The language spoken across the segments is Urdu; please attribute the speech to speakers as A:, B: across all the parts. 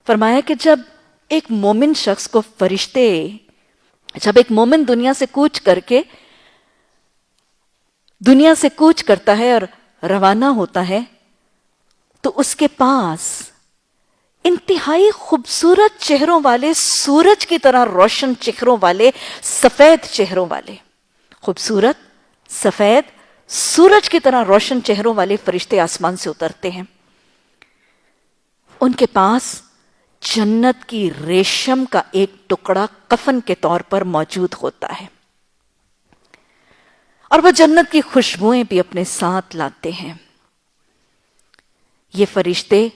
A: فرمایا کہ جب ایک مومن شخص کو فرشتے، جب ایک مومن دنیا سے کوچ کرتا ہے اور روانہ ہوتا ہے تو اس کے پاس انتہائی خوبصورت چہروں والے، سورج کی طرح روشن چہروں والے، سفید چہروں والے، خوبصورت سفید سورج کی طرح روشن چہروں والے فرشتے آسمان سے اترتے ہیں. ان کے پاس جنت کی ریشم کا ایک ٹکڑا کفن کے طور پر موجود ہوتا ہے، اور وہ جنت کی خوشبوئیں بھی اپنے ساتھ لاتے ہیں. یہ فرشتے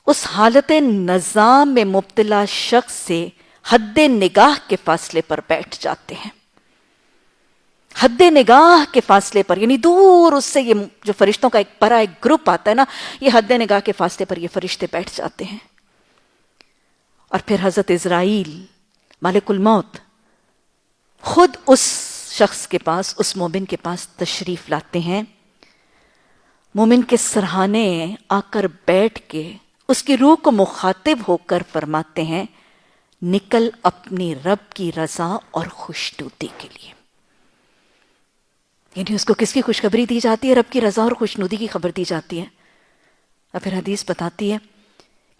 A: اس حالت نظام میں مبتلا شخص سے حد نگاہ کے فاصلے پر بیٹھ جاتے ہیں. حد نگاہ کے فاصلے پر، یعنی دور اس سے، یہ جو فرشتوں کا ایک بڑا ایک گروپ آتا ہے نا، یہ حد نگاہ کے فاصلے پر یہ فرشتے بیٹھ جاتے ہیں. اور پھر حضرت عزرائیل ملک الموت خود اس شخص کے پاس، اس مومن کے پاس تشریف لاتے ہیں. مومن کے سرہانے آ کر بیٹھ کے اس کی روح کو مخاطب ہو کر فرماتے ہیں، نکل اپنی رب کی رضا اور خوشنودی کے لیے. یعنی اس کو کس کی خوشخبری دی جاتی ہے؟ رب کی رضا اور خوشنودی کی خبر دی جاتی ہے. اور پھر حدیث بتاتی ہے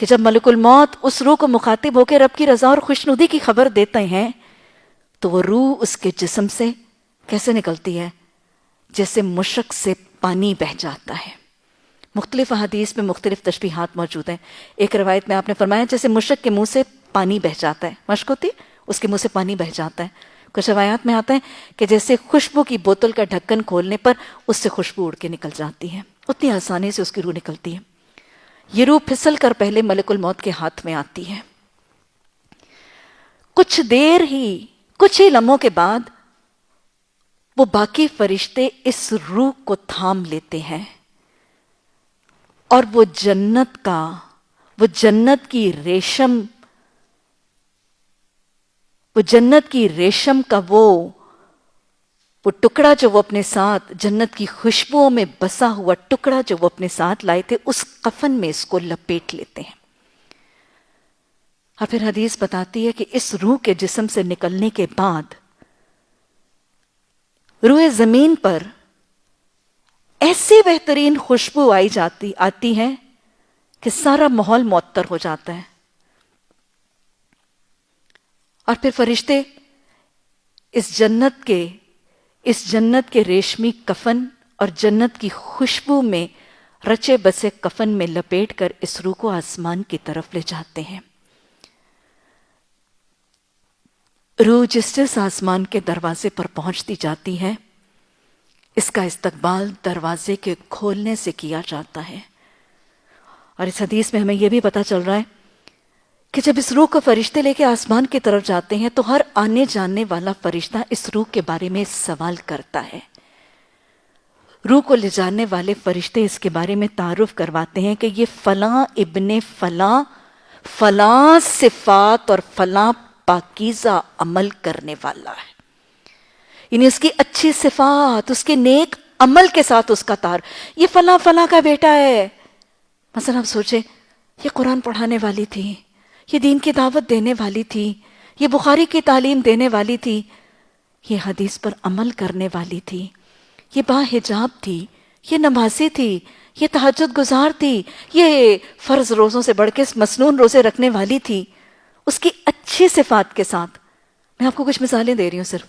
A: کہ جب ملک الموت اس روح کو مخاطب ہو کے رب کی رضا اور خوشنودی کی خبر دیتے ہیں تو وہ روح اس کے جسم سے کیسے نکلتی ہے؟ جیسے مشک سے پانی بہہ جاتا ہے. مختلف احادیث میں مختلف تشبیہات موجود ہیں. ایک روایت میں آپ نے فرمایا جیسے مشک کے منہ سے پانی بہہ جاتا ہے، مشک ہوتی اس کے منہ سے پانی بہہ جاتا ہے. کچھ روایات میں آتا ہے کہ جیسے خوشبو کی بوتل کا ڈھکن کھولنے پر اس سے خوشبو اڑ کے نکل جاتی ہے، اتنی آسانی سے اس کی روح نکلتی ہے. یہ روح پھسل کر پہلے ملک الموت کے ہاتھ میں آتی ہے. کچھ ہی لمحوں کے بعد وہ باقی فرشتے اس روح کو تھام لیتے ہیں اور وہ جنت کی ریشم کا وہ ٹکڑا جو وہ اپنے ساتھ، جنت کی خوشبوؤں میں بسا ہوا ٹکڑا جو وہ اپنے ساتھ لائے تھے، اس کفن میں اس کو لپیٹ لیتے ہیں. اور پھر حدیث بتاتی ہے کہ اس روح کے جسم سے نکلنے کے بعد روئے زمین پر ایسی بہترین خوشبو آتی ہے کہ سارا ماحول معطر ہو جاتا ہے. اور پھر فرشتے اس جنت کے ریشمی کفن اور جنت کی خوشبو میں رچے بسے کفن میں لپیٹ کر اس روح کو آسمان کی طرف لے جاتے ہیں. روح جس آسمان کے دروازے پر پہنچتی جاتی ہے، اس کا استقبال دروازے کے کھولنے سے کیا جاتا ہے. اور اس حدیث میں ہمیں یہ بھی پتہ چل رہا ہے کہ جب اس روح کو فرشتے لے کے آسمان کی طرف جاتے ہیں تو ہر آنے جانے والا فرشتہ اس روح کے بارے میں سوال کرتا ہے. روح کو لے جانے والے فرشتے اس کے بارے میں تعارف کرواتے ہیں کہ یہ فلاں ابن فلاں، فلاں صفات اور فلاں پاکیزہ عمل کرنے والا ہے. یعنی اس کی اچھی صفات، اس کے نیک عمل کے ساتھ اس کا یہ فلاں فلاں کا بیٹا ہے. مثلا آپ سوچیں، یہ قرآن پڑھانے والی تھی، یہ دین کی دعوت دینے والی تھی، یہ بخاری کی تعلیم دینے والی تھی، یہ حدیث پر عمل کرنے والی تھی، یہ باحجاب تھی، یہ نمازی تھی، یہ تہجد گزار تھی، یہ فرض روزوں سے بڑھ کے مسنون روزے رکھنے والی تھی. اس کی اچھی صفات کے ساتھ، میں آپ کو کچھ مثالیں دے رہی ہوں، صرف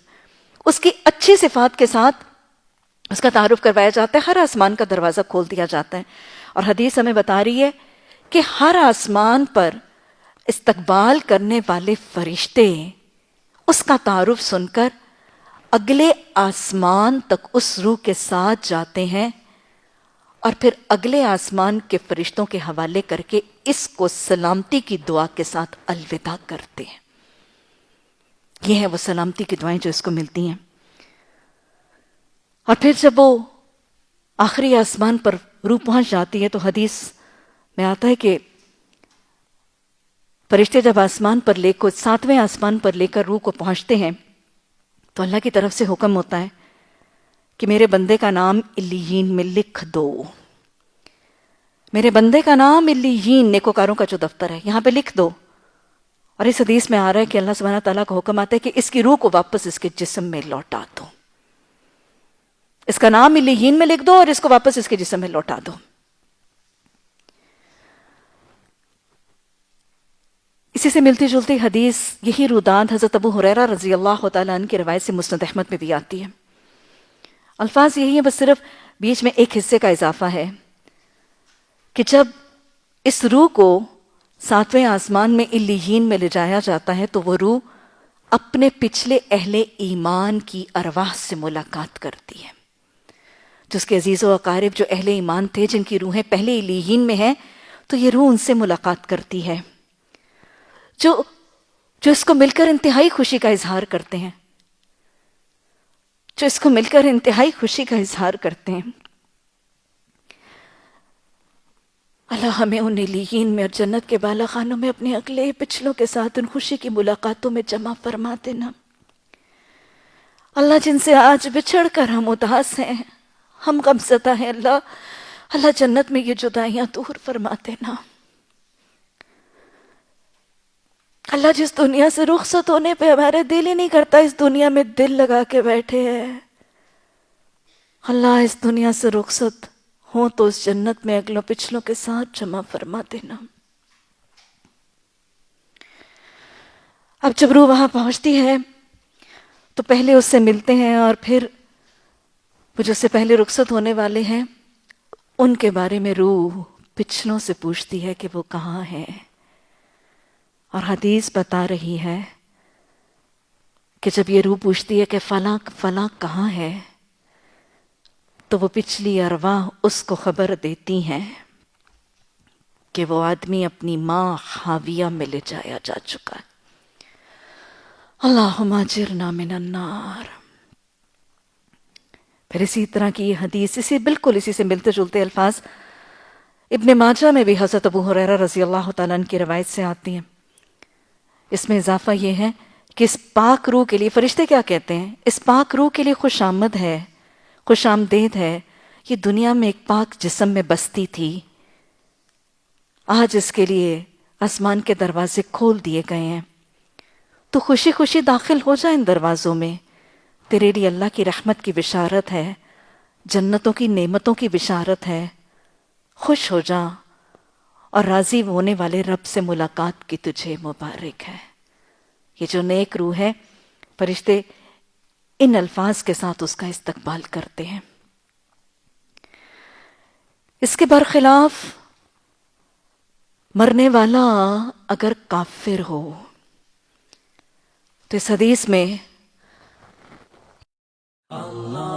A: اس کی اچھی صفات کے ساتھ اس کا تعارف کروایا جاتا ہے. ہر آسمان کا دروازہ کھول دیا جاتا ہے. اور حدیث ہمیں بتا رہی ہے کہ ہر آسمان پر استقبال کرنے والے فرشتے اس کا تعارف سن کر اگلے آسمان تک اس روح کے ساتھ جاتے ہیں اور پھر اگلے آسمان کے فرشتوں کے حوالے کر کے اس کو سلامتی کی دعا کے ساتھ الوداع کرتے ہیں. یہ ہے وہ سلامتی کی دعائیں جو اس کو ملتی ہیں. اور پھر جب وہ آخری آسمان پر روح پہنچ جاتی ہے تو حدیث میں آتا ہے کہ فرشتے جب آسمان پر ساتویں آسمان پر لے کر روح کو پہنچتے ہیں تو اللہ کی طرف سے حکم ہوتا ہے کہ میرے بندے کا نام علیین میں لکھ دو. میرے بندے کا نام علیین، نیکوکاروں کا جو دفتر ہے، یہاں پہ لکھ دو. اور اس حدیث میں آ رہا ہے کہ اللہ سبحانہ تعالیٰ کا حکم آتا ہے کہ اس کی روح کو واپس اس کے جسم میں لوٹا دو. اس کا نام علیین میں لکھ دو اور اس کو واپس اس کے جسم میں لوٹا دو. اسی سے ملتی جلتی حدیث یہی روداد حضرت ابو ہریرہ رضی اللہ تعالیٰ عنہ کی روایت سے مسند احمد میں بھی آتی ہے. الفاظ یہی ہیں، بس صرف بیچ میں ایک حصے کا اضافہ ہے کہ جب اس روح کو 7ویں آسمان میں علیین میں لے جایا جاتا ہے تو وہ روح اپنے پچھلے اہل ایمان کی ارواح سے ملاقات کرتی ہے. جس کے عزیز و اقارب جو اہل ایمان تھے، جن کی روحیں پہلے علیین میں ہیں، تو یہ روح ان سے ملاقات کرتی ہے، جو اس کو مل کر انتہائی خوشی کا اظہار کرتے ہیں، جو اس کو مل کر انتہائی خوشی کا اظہار کرتے ہیں. اللہ ہمیں ان علیین میں اور جنت کے بالا خانوں میں اپنے اگلے پچھلوں کے ساتھ ان خوشی کی ملاقاتوں میں جمع فرما دینا. اللہ جن سے آج بچھڑ کر ہم اداس ہیں، ہم غمزدہ ہیں، اللہ جنت میں یہ جدائیاں دور فرما دینا. اللہ جس دنیا سے رخصت ہونے پہ ہمارے دل ہی نہیں کرتا اس دنیا میں دل لگا کے بیٹھے ہیں، اللہ اس دنیا سے رخصت ہوں تو اس جنت میں اگلوں پچھلوں کے ساتھ جمع فرما دینا. اب جب روح وہاں پہنچتی ہے تو پہلے اس سے ملتے ہیں اور پھر وہ جو سے پہلے رخصت ہونے والے ہیں ان کے بارے میں روح پچھلوں سے پوچھتی ہے کہ وہ کہاں ہے. اور حدیث بتا رہی ہے کہ جب یہ روح پوچھتی ہے کہ فلاں فلاں کہاں ہے تو وہ پچھلی ارواح اس کو خبر دیتی ہیں کہ وہ آدمی اپنی ماں حاویہ میں لے جایا جا چکا ہے. اللہم اجرنا من النار. پھر اسی طرح کی یہ حدیث بالکل اسی سے ملتے جلتے الفاظ ابن ماجہ میں بھی حضرت ابو ہریرہ رضی اللہ تعالیٰ عنہ کی روایت سے آتی ہیں. اس میں اضافہ یہ ہے کہ اس پاک روح کے لیے فرشتے کیا کہتے ہیں؟ اس پاک روح کے لیے خوش آمد ہے، خوش آمدید ہے. یہ دنیا میں ایک پاک جسم میں بستی تھی، آج اس کے لیے آسمان کے دروازے کھول دیے گئے ہیں، تو خوشی خوشی داخل ہو جائیں ان دروازوں میں. تیرے لیے اللہ کی رحمت کی بشارت ہے، جنتوں کی نعمتوں کی بشارت ہے. خوش ہو جا اور راضی ہونے والے رب سے ملاقات کی تجھے مبارک ہے. یہ جو نیک روح ہے، فرشتے ان الفاظ کے ساتھ اس کا استقبال کرتے ہیں. اس کے برخلاف مرنے والا اگر کافر ہو تو اس حدیث میں اللہ